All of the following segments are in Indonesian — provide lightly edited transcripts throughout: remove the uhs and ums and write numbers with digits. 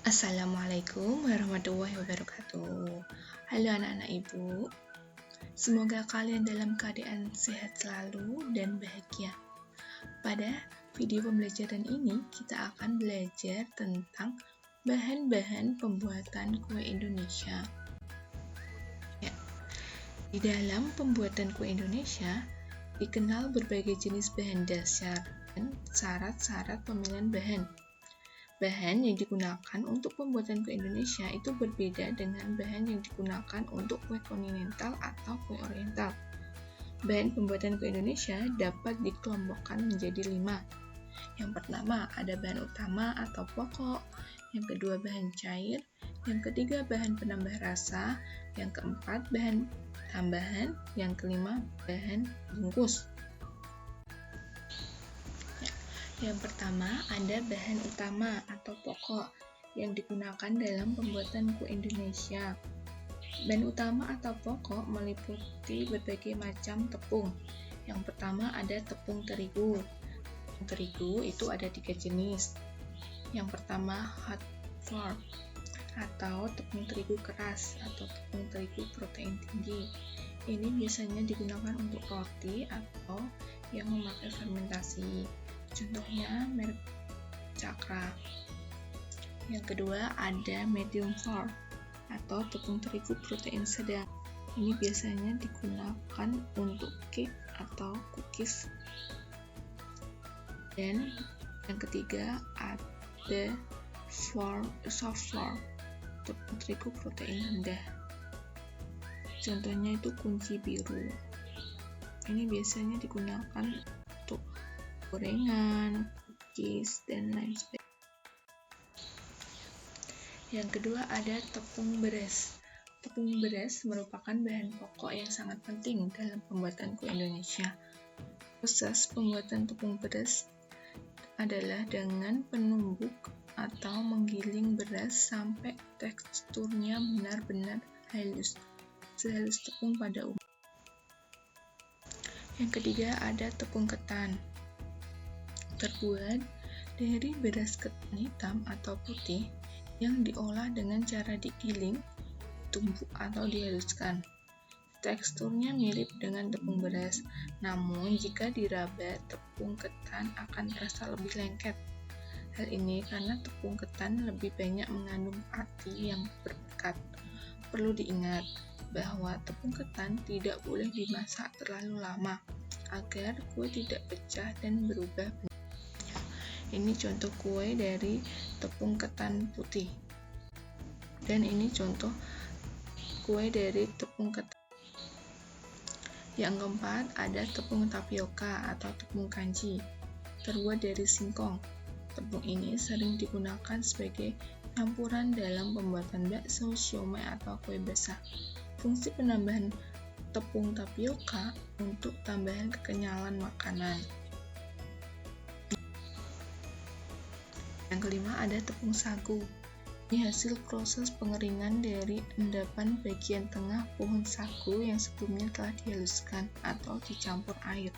Assalamualaikum warahmatullahi wabarakatuh. Halo anak-anak ibu, semoga kalian dalam keadaan sehat selalu dan bahagia. Pada video pembelajaran ini kita akan belajar tentang bahan-bahan pembuatan kue Indonesia. Ya, di dalam pembuatan kue Indonesia dikenal berbagai jenis bahan dasar dan syarat-syarat pemilihan bahan. Bahan yang digunakan untuk pembuatan kue Indonesia itu berbeda dengan bahan yang digunakan untuk kue kontinental atau kue oriental. Bahan pembuatan kue Indonesia dapat dikelompokkan menjadi 5. Yang pertama ada bahan utama atau pokok, yang kedua bahan cair, yang ketiga bahan penambah rasa, yang keempat bahan tambahan, yang kelima bahan bungkus. Yang pertama, ada bahan utama atau pokok yang digunakan dalam pembuatan kue Indonesia. Bahan utama atau pokok meliputi berbagai macam tepung. Yang pertama ada tepung terigu. Tepung terigu itu ada 3 jenis. Yang pertama hot flour atau tepung terigu keras atau tepung terigu protein tinggi. Ini biasanya digunakan untuk roti atau yang memakai fermentasi. Contohnya merek Cakra. Yang kedua ada medium flour atau tepung terigu protein sedang. Ini biasanya digunakan untuk cake atau cookies. Dan yang ketiga ada soft flour, tepung terigu protein rendah. Contohnya itu kunci biru. Ini biasanya digunakan untuk gorengan, cookies, dan lain sebagainya. Yang kedua ada tepung beras. Tepung beras merupakan bahan pokok yang sangat penting dalam pembuatan kue Indonesia. Proses pembuatan tepung beras adalah dengan penumbuk atau menggiling beras sampai teksturnya benar-benar halus, sehalus tepung pada umumnya. Yang ketiga ada tepung ketan. Terbuat dari beras ketan hitam atau putih yang diolah dengan cara digiling, ditumbuk atau dihaluskan. Teksturnya mirip dengan tepung beras, namun jika diraba, tepung ketan akan terasa lebih lengket. Hal ini karena tepung ketan lebih banyak mengandung arti yang berpekat. Perlu diingat bahwa tepung ketan tidak boleh dimasak terlalu lama agar kue tidak pecah dan berubah bentuk. Ini contoh kue dari tepung ketan putih. Dan ini contoh kue dari tepung ketan. Yang keempat ada tepung tapioka atau tepung kanji, terbuat dari singkong. Tepung ini sering digunakan sebagai campuran dalam pembuatan bakso, siomay, atau kue basah. Fungsi penambahan tepung tapioka untuk tambahan kekenyalan makanan. Yang kelima ada tepung sagu. Ini hasil proses pengeringan dari endapan bagian tengah pohon sagu yang sebelumnya telah dihaluskan atau dicampur air.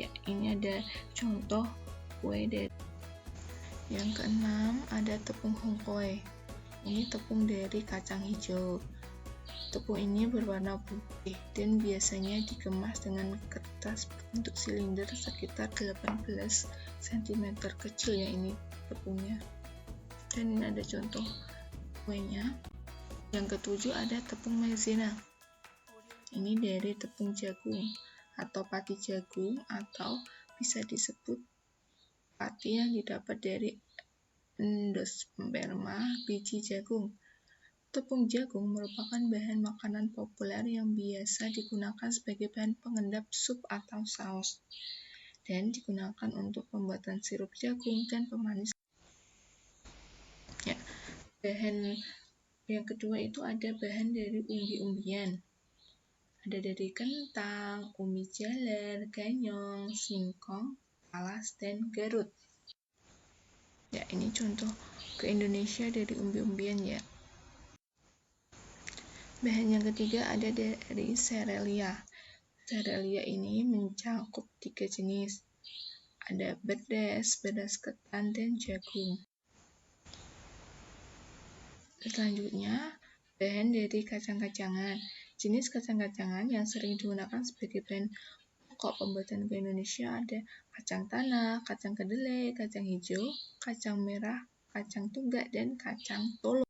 Ya, ini ada contoh kue dari. Yang keenam ada tepung hongkoe. Ini tepung dari kacang hijau. Tepung ini berwarna putih dan biasanya dikemas dengan kertas berbentuk silinder sekitar 18 cm kecil ya ini tepungnya. Dan ini ada contoh kuenya. Yang ketujuh ada tepung maizena. Ini dari tepung jagung atau pati jagung atau bisa disebut pati yang didapat dari endosperma biji jagung. Tepung jagung merupakan bahan makanan populer yang biasa digunakan sebagai bahan pengendap sup atau saus dan digunakan untuk pembuatan sirup jagung dan pemanis. Ya, bahan yang kedua itu ada bahan dari umbi-umbian. Ada dari kentang, umbi jalar, ganyong, singkong, talas, dan garut. Ya, ini contoh ke Indonesia dari umbi-umbian ya. Bahan yang ketiga ada dari serelia. Serelia ini mencakup 3 jenis. Ada beras, beras ketan, dan jagung. Selanjutnya, bahan dari kacang-kacangan. Jenis kacang-kacangan yang sering digunakan sebagai bahan pokok pembuatan kue Indonesia ada kacang tanah, kacang kedelai, kacang hijau, kacang merah, kacang tunggak, dan kacang tolo.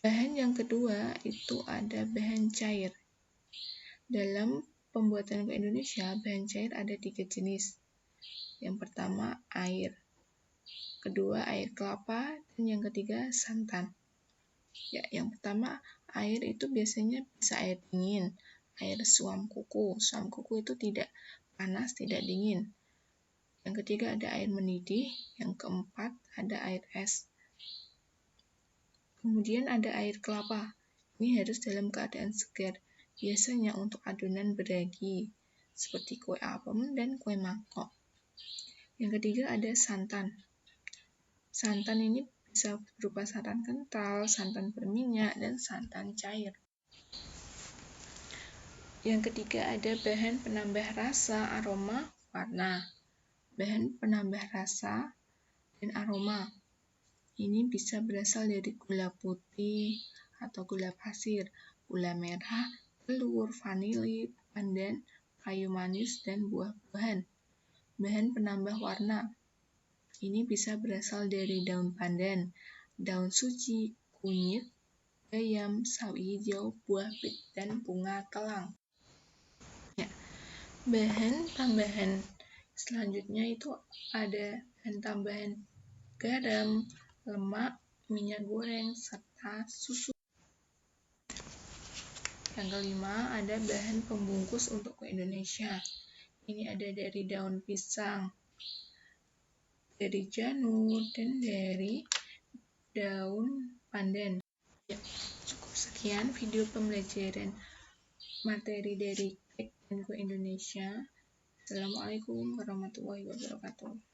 Bahan yang kedua itu ada bahan cair. Dalam pembuatan kue Indonesia, bahan cair ada 3 jenis. Yang pertama, air. Kedua, air kelapa. Dan yang ketiga, santan. Ya, yang pertama, air itu biasanya bisa air dingin, air suam kuku. Suam kuku itu tidak panas, tidak dingin. Yang ketiga ada air mendidih. Yang keempat ada air es. Kemudian ada air kelapa. Ini harus dalam keadaan segar, biasanya untuk adonan beragi, seperti kue apem dan kue mangkok. Yang ketiga ada santan. Santan ini bisa berupa santan kental, santan berminyak, dan santan cair. Yang ketiga ada bahan penambah rasa, aroma, warna. Bahan penambah rasa dan aroma. Ini bisa berasal dari gula putih atau gula pasir, gula merah, telur, vanili, pandan, kayu manis, dan buah-buahan. Bahan penambah warna. Ini bisa berasal dari daun pandan, daun suci, kunyit, bayam, sawi hijau, buah bit, dan bunga telang. Ya. Bahan tambahan selanjutnya itu ada bahan tambahan garam, lemak, minyak goreng, serta susu. Yang kelima, ada bahan pembungkus untuk kue Indonesia. Ini ada dari daun pisang, dari janur, dan dari daun pandan. Ya, cukup sekian video pembelajaran materi dari kek dan kue Indonesia. Assalamualaikum warahmatullahi wabarakatuh.